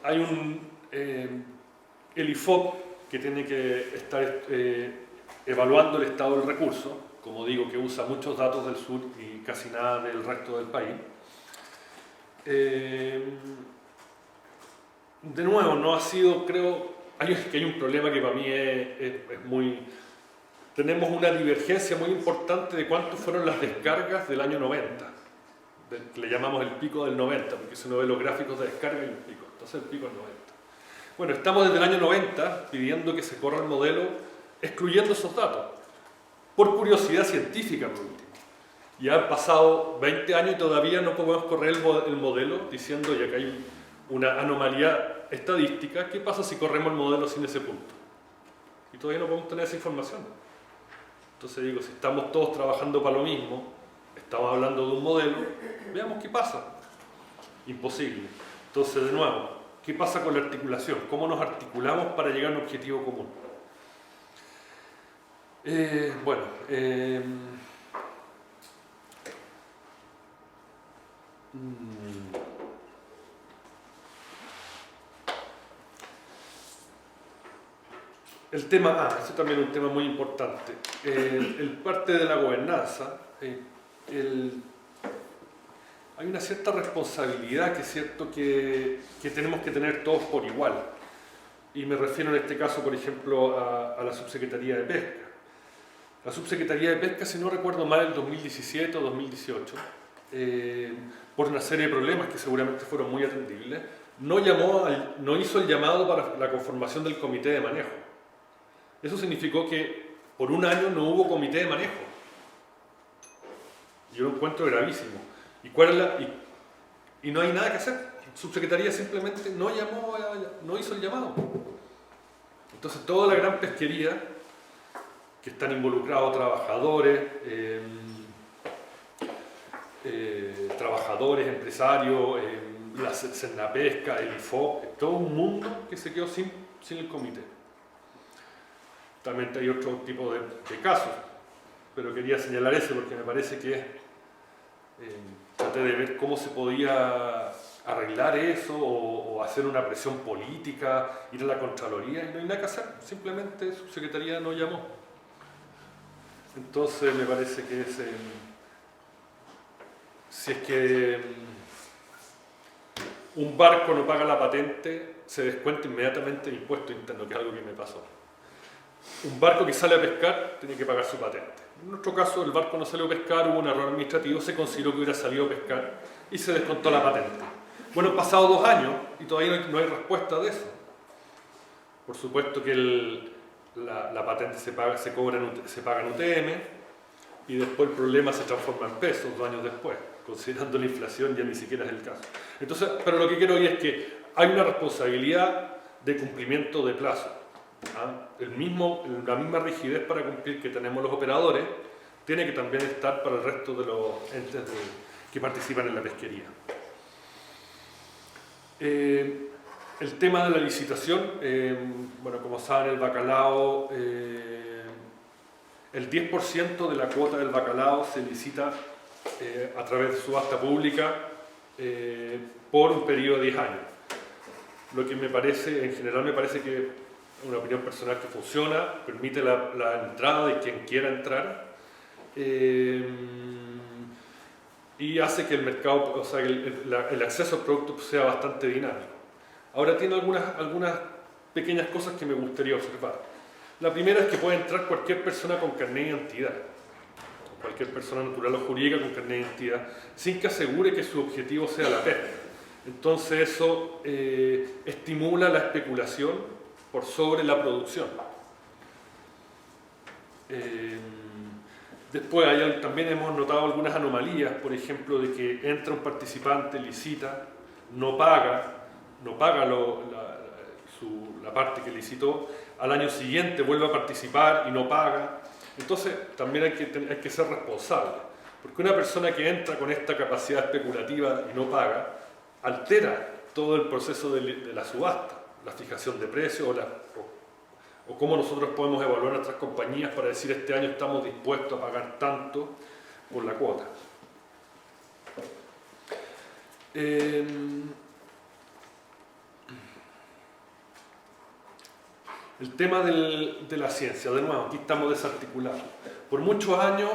Hay el IFOP que tiene que estar evaluando el estado del recurso, como digo, que usa muchos datos del sur y casi nada del resto del país. De nuevo, no ha sido, creo, que hay un problema que para mí es muy... Tenemos una divergencia muy importante de cuántas fueron las descargas del año 90. Le llamamos el pico del 90, porque si uno ve los gráficos de descarga hay un pico. Entonces el pico es 90. Bueno, estamos desde el año 90 pidiendo que se corra el modelo excluyendo esos datos, por curiosidad científica por último. Ya han pasado 20 años y todavía no podemos correr el modelo diciendo ya que hay una anomalía estadística. ¿Qué pasa si corremos el modelo sin ese punto? Y todavía no podemos tener esa información. Entonces digo, si estamos todos trabajando para lo mismo, estamos hablando de un modelo, veamos qué pasa. Imposible. Entonces, de nuevo, ¿qué pasa con la articulación? ¿Cómo nos articulamos para llegar a un objetivo común? El tema, ese también es un tema muy importante. El parte de la gobernanza, hay una cierta responsabilidad que es cierto que tenemos que tener todos por igual. Y me refiero en este caso, por ejemplo, a la Subsecretaría de Pesca. La Subsecretaría de Pesca, si no recuerdo mal, en 2017 o 2018, por una serie de problemas que seguramente fueron muy atendibles, no hizo el llamado para la conformación del comité de manejo. Eso significó que por un año no hubo comité de manejo. Yo lo encuentro gravísimo. Y no hay nada que hacer. La subsecretaría simplemente no hizo el llamado. Entonces toda la gran pesquería, que están involucrados trabajadores, empresarios, la Cernapesca, el IFOP, todo un mundo que se quedó sin el comité. También hay otro tipo de casos, pero quería señalar ese porque me parece que traté de ver cómo se podía arreglar eso o hacer una presión política, ir a la Contraloría, y no hay nada que hacer, simplemente su secretaría no llamó. Entonces me parece que si es que un barco no paga la patente, se descuenta inmediatamente el impuesto interno, que es algo que me pasó. Un barco que sale a pescar tiene que pagar su patente. En nuestro caso, el barco no salió a pescar, hubo un error administrativo, se consideró que hubiera salido a pescar y se descontó la patente. Bueno, han pasado 2 años y todavía no hay respuesta de eso. Por supuesto que la patente se paga en UTM y después el problema se transforma en pesos 2 años después. Considerando la inflación ya ni siquiera es el caso. Entonces, pero lo que quiero hoy es que hay una responsabilidad de cumplimiento de plazo. La misma rigidez para cumplir que tenemos los operadores tiene que también estar para el resto de los entes que participan en la pesquería. El tema de la licitación, bueno, como saben, el bacalao, el 10% de la cuota del bacalao se licita a través de subasta pública por un periodo de 10 años. Lo que me parece, en general me parece que una opinión personal que funciona, permite la entrada de quien quiera entrar y hace que el mercado, o sea, el acceso al producto sea bastante dinámico. Ahora tiene algunas pequeñas cosas que me gustaría observar. La primera es que puede entrar cualquier persona con carnet de identidad, cualquier persona natural o jurídica con carnet de identidad, sin que asegure que su objetivo sea la pesca. Entonces eso estimula la especulación por sobre la producción. Después también hemos notado algunas anomalías, por ejemplo, de que entra un participante, licita, no paga la parte que licitó, al año siguiente vuelve a participar y no paga. Entonces también hay que ser responsable, porque una persona que entra con esta capacidad especulativa y no paga, altera todo el proceso de la subasta, la fijación de precios o cómo nosotros podemos evaluar nuestras compañías para decir este año estamos dispuestos a pagar tanto por la cuota. El tema de la ciencia, de nuevo, aquí estamos desarticulados. Por muchos años,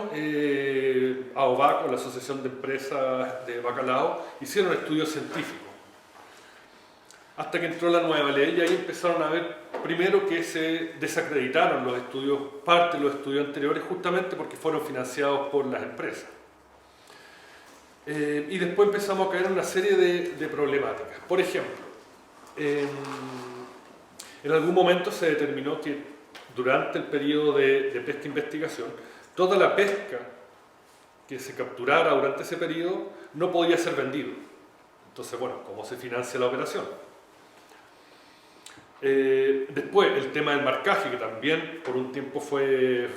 AOBAC, la Asociación de Empresas de Bacalao, hicieron estudios científicos. Hasta que entró la nueva ley y ahí empezaron a ver, primero, que se desacreditaron los estudios, parte de los estudios anteriores, justamente porque fueron financiados por las empresas. Y después empezamos a caer en una serie de problemáticas. Por ejemplo, en algún momento se determinó que durante el periodo de pesca e investigación, toda la pesca que se capturara durante ese periodo no podía ser vendido. Entonces, bueno, ¿cómo se financia la operación? Después, el tema del marcaje, que también por un tiempo fue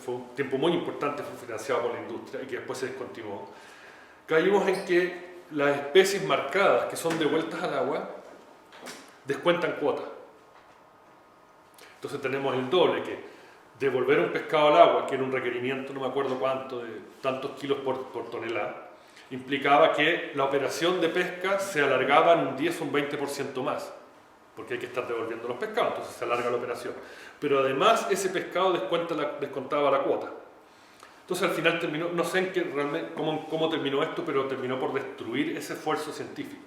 un tiempo muy importante, fue financiado por la industria y que después se descontinuó. Caímos en que las especies marcadas que son devueltas al agua descuentan cuotas. Entonces tenemos el doble, que devolver un pescado al agua, que era un requerimiento, no me acuerdo cuánto, de tantos kilos por tonelada, implicaba que la operación de pesca se alargaba en un 10 o un 20% más, porque hay que estar devolviendo los pescados, entonces se alarga la operación. Pero además ese pescado descontaba la cuota. Entonces al final terminó, no sé en qué, realmente, cómo terminó esto, pero terminó por destruir ese esfuerzo científico.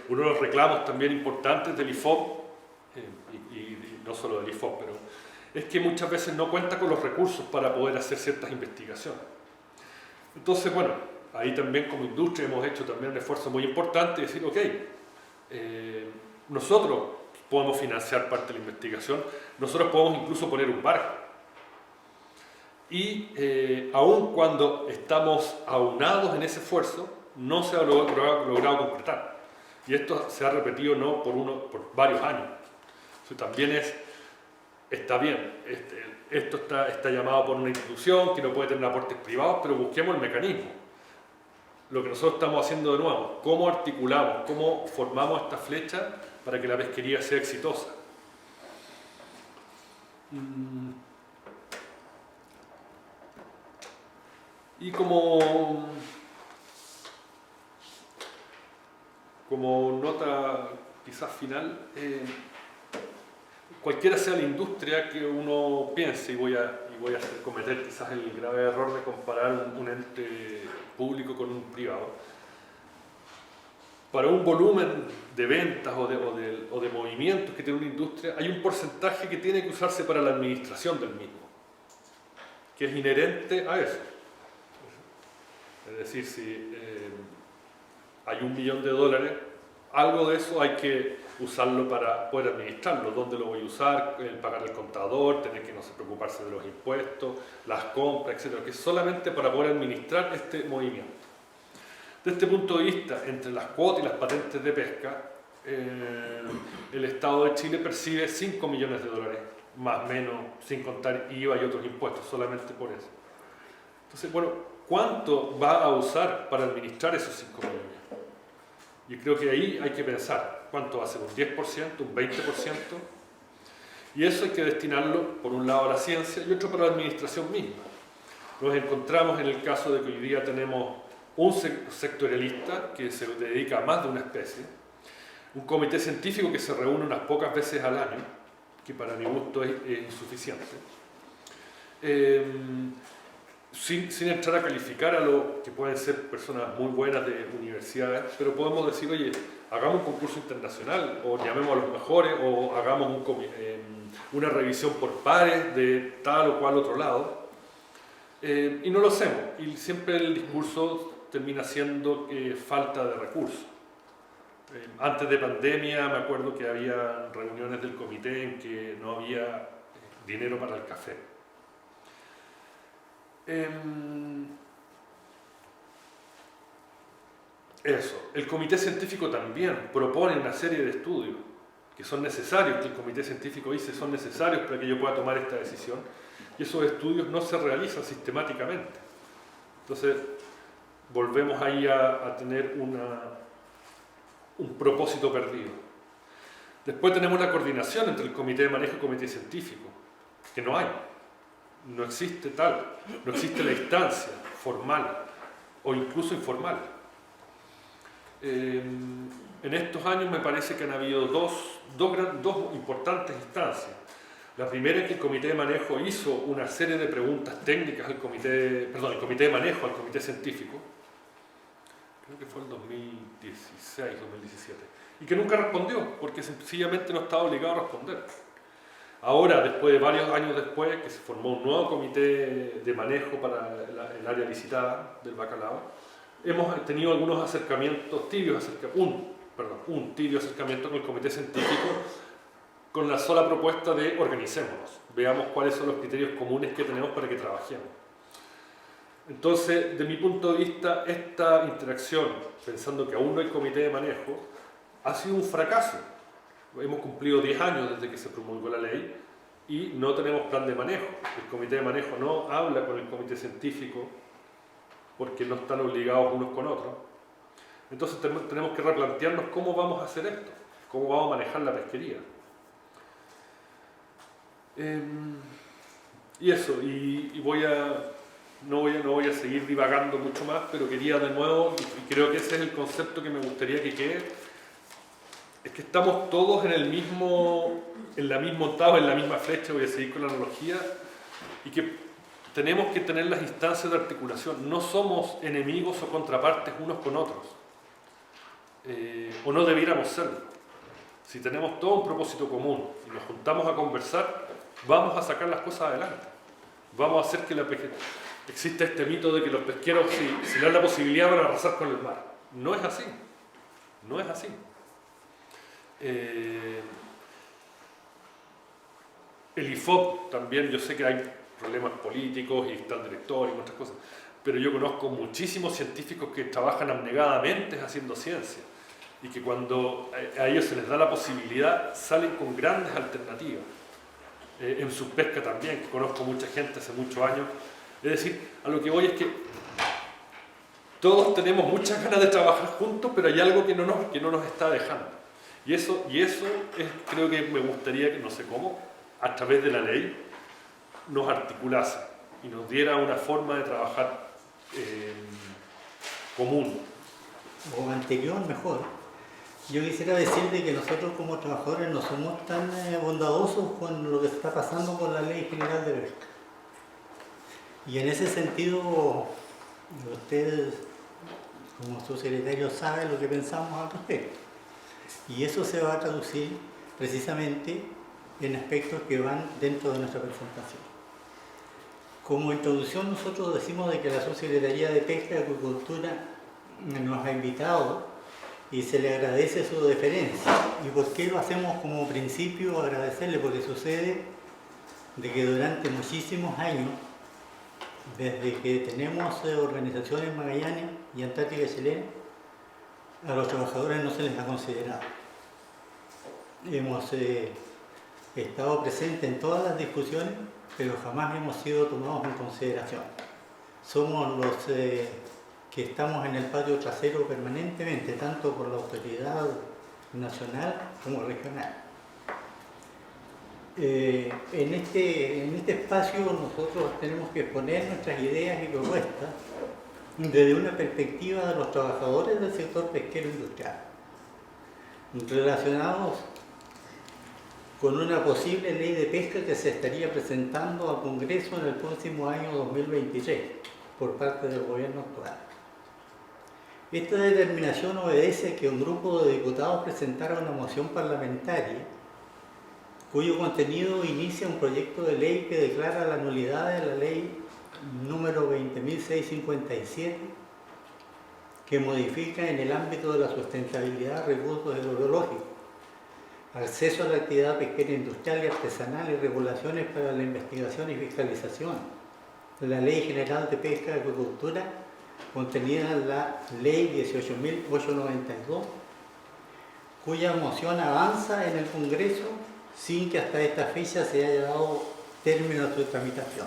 Uno de los reclamos también importantes del IFOP, y no solo del IFOP, pero es que muchas veces no cuenta con los recursos para poder hacer ciertas investigaciones. Entonces, bueno, ahí también como industria hemos hecho también un esfuerzo muy importante de decir, ok, nosotros podemos financiar parte de la investigación, nosotros podemos incluso poner un barco. Y aun cuando estamos aunados en ese esfuerzo, no se ha logrado concretar. Y esto se ha repetido no por varios años. Eso también está bien. Esto está llamado por una institución que no puede tener aportes privados, pero busquemos el mecanismo. Lo que nosotros estamos haciendo de nuevo, cómo articulamos, cómo formamos esta flecha para que la pesquería sea exitosa. Y como nota quizás final, cualquiera sea la industria que uno piense, y voy a cometer quizás el grave error de comparar un ente público con un privado, para un volumen de ventas o de movimientos que tiene una industria, hay un porcentaje que tiene que usarse para la administración del mismo, que es inherente a eso. Es decir, si hay $1.000.000, algo de eso hay que usarlo para poder administrarlo. ¿Dónde lo voy a usar? Pagar el contador, tener que no sé, preocuparse de los impuestos, las compras, etcétera, que es solamente para poder administrar este movimiento. Desde este punto de vista, entre las cuotas y las patentes de pesca, el Estado de Chile percibe $5 millones, más o menos, sin contar IVA y otros impuestos, solamente por eso. Entonces, bueno, ¿cuánto va a usar para administrar esos 5 millones? Yo creo que ahí hay que pensar cuánto va a ser, un 10%, un 20%, y eso hay que destinarlo por un lado a la ciencia y otro para la administración misma. Nos encontramos en el caso de que hoy día tenemos un sectorialista que se dedica a más de una especie, un comité científico que se reúne unas pocas veces al año, que para mi gusto es insuficiente, sin entrar a calificar a lo que pueden ser personas muy buenas de universidades, pero podemos decir, oye, hagamos un concurso internacional, o llamemos a los mejores, o hagamos una revisión por pares de tal o cual otro lado, y no lo hacemos, y siempre el discurso termina siendo falta de recursos. Antes de pandemia me acuerdo que había reuniones del comité en que no había dinero para el café. Eso, el comité científico también propone una serie de estudios que son necesarios, que el comité científico dice son necesarios para que yo pueda tomar esta decisión, y esos estudios no se realizan sistemáticamente. Entonces volvemos ahí a tener un propósito perdido. Después tenemos la coordinación entre el comité de manejo y el comité científico, que no hay. No existe tal, no existe la instancia formal o incluso informal. En estos años me parece que han habido dos importantes instancias. La primera es que el comité de manejo hizo una serie de preguntas técnicas el comité de manejo al comité científico, creo que fue en 2016, 2017, y que nunca respondió, porque sencillamente no estaba obligado a responder. Ahora, después de varios años después, que se formó un nuevo comité de manejo para el área licitada del bacalao, hemos tenido algunos acercamientos tibios, un tibio acercamiento con el comité científico, con la sola propuesta de organicémonos, veamos cuáles son los criterios comunes que tenemos para que trabajemos. Entonces, de mi punto de vista, esta interacción, pensando que aún no hay comité de manejo, ha sido un fracaso. Hemos cumplido 10 años desde que se promulgó la ley y no tenemos plan de manejo. El comité de manejo no habla con el comité científico porque no están obligados unos con otros. Entonces tenemos que replantearnos cómo vamos a hacer esto, cómo vamos a manejar la pesquería. Y eso, no voy a seguir divagando mucho más, pero quería de nuevo, y creo que ese es el concepto que me gustaría que quede, es que estamos todos en la misma octava, en la misma flecha, voy a seguir con la analogía, y que tenemos que tener las instancias de articulación. No somos enemigos o contrapartes unos con otros, o no debiéramos serlo. Si tenemos todo un propósito común y nos juntamos a conversar, vamos a sacar las cosas adelante. Vamos a hacer que exista este mito de que los pesqueros, si le dan la posibilidad, van a arrasar con el mar. No es así. No es así. El IFOP también, yo sé que hay problemas políticos y está el director y muchas cosas, pero yo conozco muchísimos científicos que trabajan abnegadamente haciendo ciencia y que cuando a ellos se les da la posibilidad salen con grandes alternativas. En su pesca también, que conozco mucha gente hace muchos años. Es decir, a lo que voy es que todos tenemos muchas ganas de trabajar juntos, pero hay algo que no nos está dejando. Y eso creo que me gustaría que, no sé cómo, a través de la ley, nos articulase y nos diera una forma de trabajar común. O anterior, mejor. Yo quisiera decirte que nosotros como trabajadores no somos tan bondadosos con lo que está pasando con la Ley General de Pesca. Y en ese sentido, ustedes como subsecretario saben lo que pensamos al respecto. Y eso se va a traducir precisamente en aspectos que van dentro de nuestra presentación. Como introducción nosotros decimos de que la Subsecretaría de Pesca y Acuicultura nos ha invitado y se le agradece su deferencia. ¿Y por qué lo hacemos como principio agradecerle? Porque sucede de que durante muchísimos años, desde que tenemos organizaciones en Magallanes y Antártica Chilena, a los trabajadores no se les ha considerado. Hemos estado presentes en todas las discusiones, pero jamás hemos sido tomados en consideración. Somos los que estamos en el patio trasero permanentemente, tanto por la autoridad nacional como regional. En este espacio nosotros tenemos que exponer nuestras ideas y propuestas desde una perspectiva de los trabajadores del sector pesquero industrial, relacionados con una posible ley de pesca que se estaría presentando al Congreso en el próximo año 2023 por parte del gobierno actual. Esta determinación obedece a que un grupo de diputados presentara una moción parlamentaria cuyo contenido inicia un proyecto de ley que declara la nulidad de la ley número 20.657, que modifica en el ámbito de la sustentabilidad recursos de lo biológico, acceso a la actividad pesquera industrial y artesanal y regulaciones para la investigación y fiscalización, la Ley General de Pesca y Acuicultura, contenida en la Ley 18.892, cuya moción avanza en el Congreso sin que hasta esta fecha se haya dado término a su tramitación.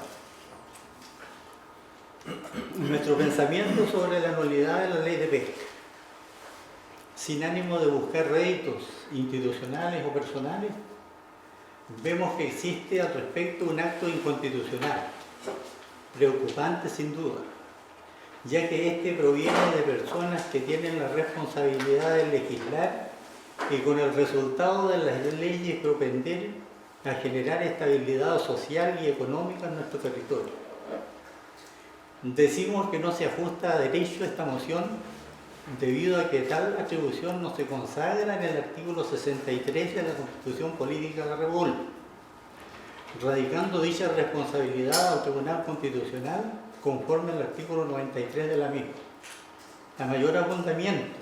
Nuestro pensamiento sobre la nulidad de la ley de pesca, sin ánimo de buscar réditos institucionales o personales, vemos que existe al respecto un acto inconstitucional, preocupante sin duda, ya que este proviene de personas que tienen la responsabilidad de legislar y con el resultado de las leyes propender a generar estabilidad social y económica en nuestro territorio. Decimos que no se ajusta a derecho esta moción debido a que tal atribución no se consagra en el artículo 63 de la Constitución Política de la República, radicando dicha responsabilidad al Tribunal Constitucional conforme al artículo 93 de la misma. A mayor abundamiento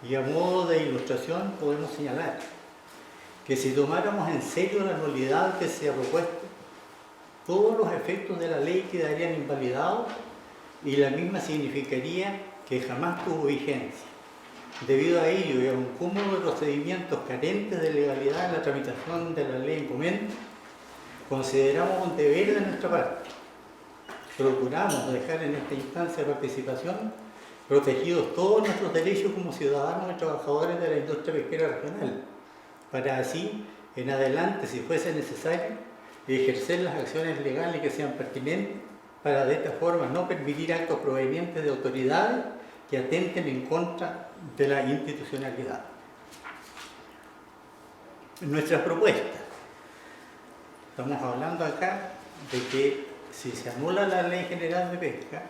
y a modo de ilustración podemos señalar que si tomáramos en serio la nulidad que se ha propuesto, todos los efectos de la ley quedarían invalidados y la misma significaría que jamás tuvo vigencia. Debido a ello y a un cúmulo de procedimientos carentes de legalidad en la tramitación de la ley en comento, consideramos un deber de nuestra parte. Procuramos dejar en esta instancia de participación protegidos todos nuestros derechos como ciudadanos y trabajadores de la industria pesquera regional, para así, en adelante, si fuese necesario, ejercer las acciones legales que sean pertinentes, para de esta forma no permitir actos provenientes de autoridades que atenten en contra de la institucionalidad. Nuestras propuestas. Estamos hablando acá de que si se anula la Ley General de Pesca,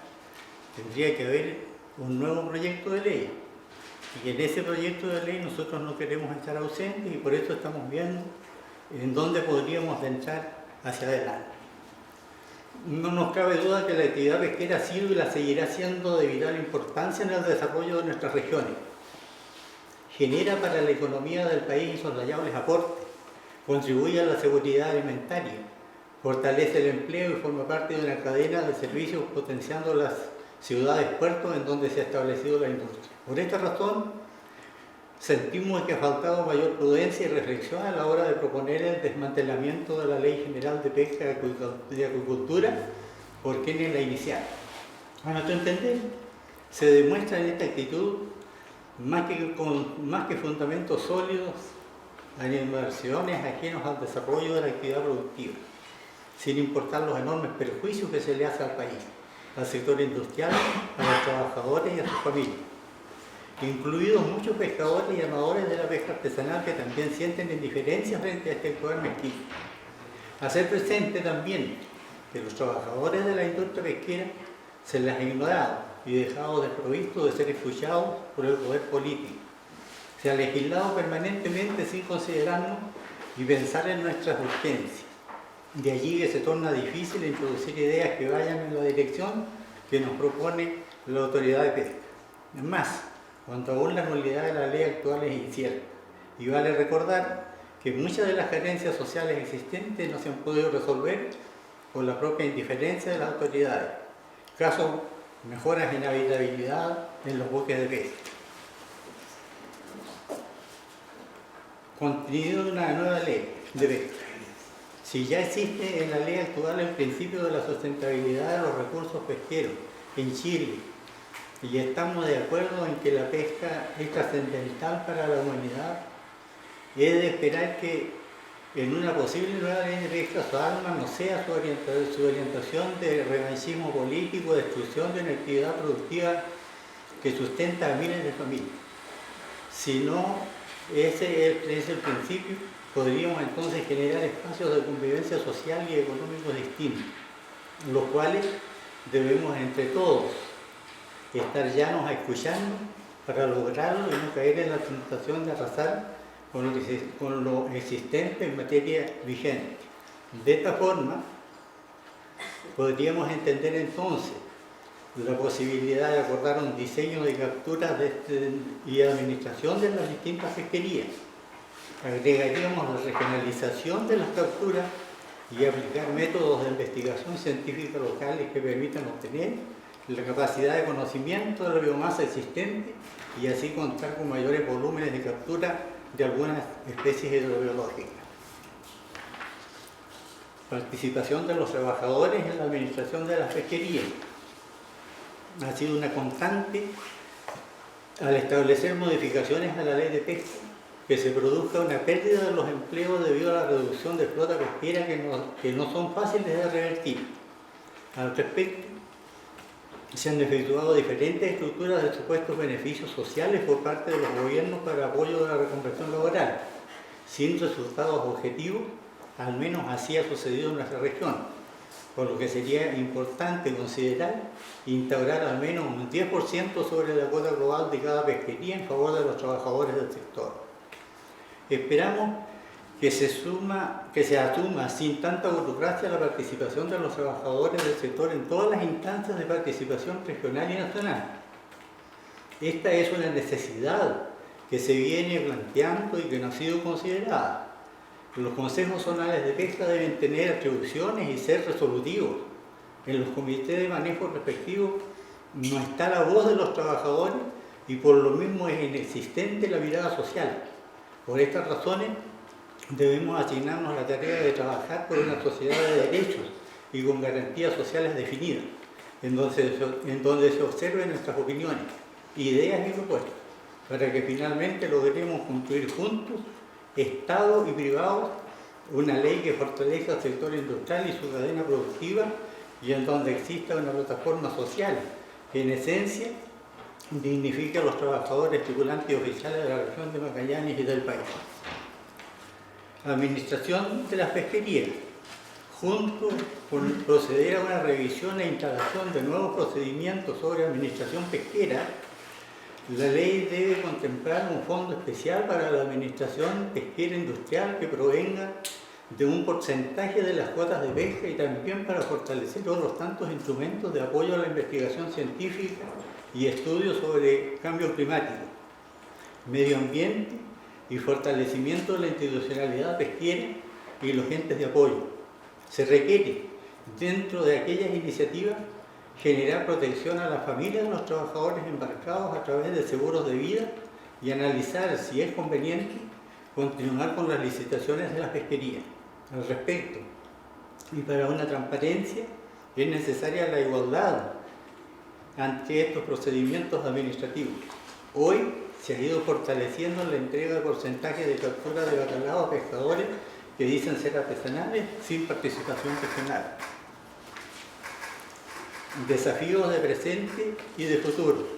tendría que haber un nuevo proyecto de ley. Y en ese proyecto de ley nosotros no queremos estar ausentes y por eso estamos viendo en dónde podríamos entrar hacia adelante. No nos cabe duda que la actividad pesquera ha sido y la seguirá siendo de vital importancia en el desarrollo de nuestras regiones. Genera para la economía del país insoslayables aportes, contribuye a la seguridad alimentaria, fortalece el empleo y forma parte de una cadena de servicios potenciando las ciudades puertos en donde se ha establecido la industria. Por esta razón, sentimos que ha faltado mayor prudencia y reflexión a la hora de proponer el desmantelamiento de la Ley General de Pesca y Acuicultura por quienes la iniciaron. A nuestro entender, se demuestra en esta actitud más que fundamentos sólidos a inversiones ajenos al desarrollo de la actividad productiva, sin importar los enormes perjuicios que se le hace al país, al sector industrial, a los trabajadores y a sus familias, incluidos muchos pescadores y amadores de la pesca artesanal que también sienten indiferencia frente a este actual mezquino. Hacer presente también que los trabajadores de la industria pesquera se les ha ignorado y dejado desprovistos de ser escuchados por el poder político. Se ha legislado permanentemente sin considerarnos y pensar en nuestras urgencias. De allí que se torna difícil introducir ideas que vayan en la dirección que nos propone la autoridad de pesca. Es más, cuando aún la nulidad de la ley actual es incierta. Y vale recordar que muchas de las carencias sociales existentes no se han podido resolver por la propia indiferencia de las autoridades. Caso, mejoras en habitabilidad en los buques de pesca. Contenido de una nueva ley de pesca. Si ya existe en la ley actual el principio de la sustentabilidad de los recursos pesqueros en Chile, y estamos de acuerdo en que la pesca es trascendental para la humanidad, es de esperar que en una posible nueva ley de pesca su alma no sea su orientación de revanchismo político, de destrucción de una actividad productiva que sustenta a miles de familias. Si no, ese es el principio, podríamos entonces generar espacios de convivencia social y económico distintos, los cuales debemos entre todos estar llanos a escucharnos para lograrlo y no caer en la tentación de arrasar con lo existente en materia vigente. De esta forma, podríamos entender entonces la posibilidad de acordar un diseño de capturas y administración de las distintas pesquerías. Agregaríamos la regionalización de las capturas y aplicar métodos de investigación científica locales que permitan obtener la capacidad de conocimiento de la biomasa existente y así contar con mayores volúmenes de captura de algunas especies hidrobiológicas. Participación de los trabajadores en la administración de las pesquerías. Ha sido una constante al establecer modificaciones a la ley de pesca, que se produzca una pérdida de los empleos debido a la reducción de flota pesquera que no son fáciles de revertir. Al respecto, se han efectuado diferentes estructuras de supuestos beneficios sociales por parte de los gobiernos para apoyo de la reconversión laboral, sin resultados objetivos, al menos así ha sucedido en nuestra región, por lo que sería importante considerar instaurar al menos un 10% sobre la cuota global de cada pesquería en favor de los trabajadores del sector. Esperamos que se asuma sin tanta burocracia la participación de los trabajadores del sector en todas las instancias de participación regional y nacional. Esta es una necesidad que se viene planteando y que no ha sido considerada. Los consejos zonales de pesca deben tener atribuciones y ser resolutivos. En los comités de manejo respectivos no está la voz de los trabajadores y por lo mismo es inexistente la mirada social. Por estas razones debemos asignarnos la tarea de trabajar por una sociedad de derechos y con garantías sociales definidas, en donde se observen nuestras opiniones, ideas y propuestas, para que finalmente logremos construir juntos, Estado y privados, una ley que fortalezca el sector industrial y su cadena productiva y en donde exista una plataforma social que en esencia dignifique a los trabajadores tripulantes y oficiales de la región de Magallanes y del país. Administración de las pesquerías. Junto con proceder a una revisión e instalación de nuevos procedimientos sobre administración pesquera, la ley debe contemplar un fondo especial para la administración pesquera industrial que provenga de un porcentaje de las cuotas de pesca y también para fortalecer otros tantos instrumentos de apoyo a la investigación científica y estudios sobre cambio climático, medio ambiente y fortalecimiento de la institucionalidad pesquera y los entes de apoyo. Se requiere, dentro de aquellas iniciativas, generar protección a las familias de los trabajadores embarcados a través de seguros de vida y analizar si es conveniente continuar con las licitaciones de las pesquerías. Al respecto, y para una transparencia, es necesaria la igualdad ante estos procedimientos administrativos. Hoy se ha ido fortaleciendo la entrega de porcentaje de captura de bacalao a pescadores que dicen ser artesanales sin participación regional. Desafíos de presente y de futuro.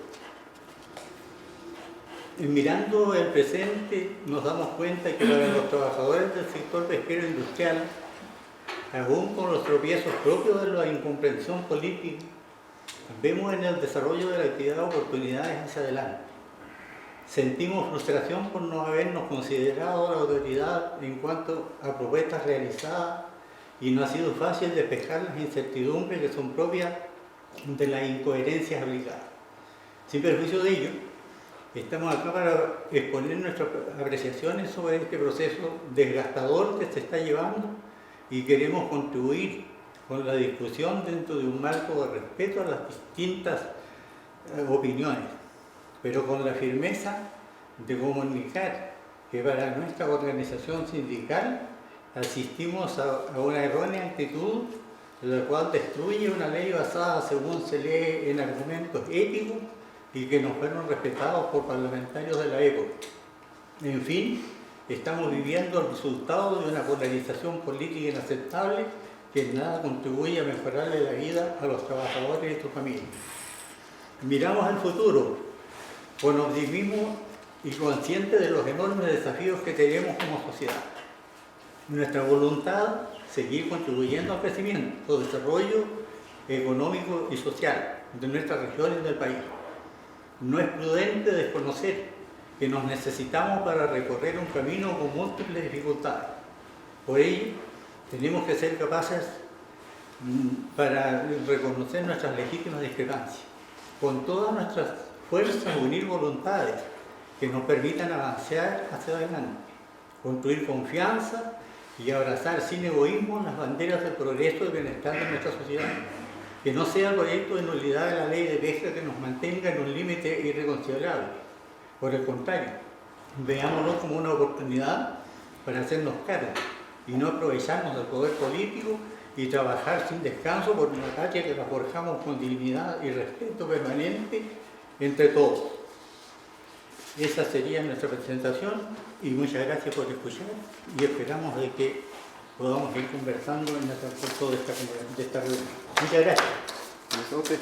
Mirando el presente nos damos cuenta que para los trabajadores del sector pesquero industrial, aún con los tropiezos propios de la incomprensión política, vemos en el desarrollo de la actividad oportunidades hacia adelante. Sentimos frustración por no habernos considerado la autoridad en cuanto a propuestas realizadas y no ha sido fácil despejar las incertidumbres que son propias de las incoherencias aplicadas. Sin perjuicio de ello, estamos acá para exponer nuestras apreciaciones sobre este proceso desgastador que se está llevando y queremos contribuir con la discusión dentro de un marco de respeto a las distintas opiniones, pero con la firmeza de comunicar que para nuestra organización sindical asistimos a una errónea actitud, la cual destruye una ley basada, según se lee, en argumentos éticos y que no fueron respetados por parlamentarios de la época. En fin, estamos viviendo el resultado de una polarización política inaceptable que en nada contribuye a mejorarle la vida a los trabajadores y sus familias. Miramos al futuro con optimismo y conscientes de los enormes desafíos que tenemos como sociedad. Nuestra voluntad, seguir contribuyendo al crecimiento, desarrollo económico y social de nuestra región y del país. No es prudente desconocer que nos necesitamos para recorrer un camino con múltiples dificultades. Por ello, tenemos que ser capaces para reconocer nuestras legítimas discrepancias. Con todas nuestras fuerzas, unir voluntades que nos permitan avanzar hacia adelante, construir confianza y abrazar sin egoísmo las banderas del progreso y bienestar de nuestra sociedad. Que no sea el proyecto de nulidad de la ley de pesca que nos mantenga en un límite irreconciliable. Por el contrario, veámoslo como una oportunidad para hacernos cargo y no aprovecharnos del poder político y trabajar sin descanso por una patria que la forjamos con dignidad y respeto permanente entre todos. Esa sería nuestra presentación y muchas gracias por escuchar y esperamos de que podamos ir conversando en el transcurso de esta reunión. Muchas gracias. Gracias a usted.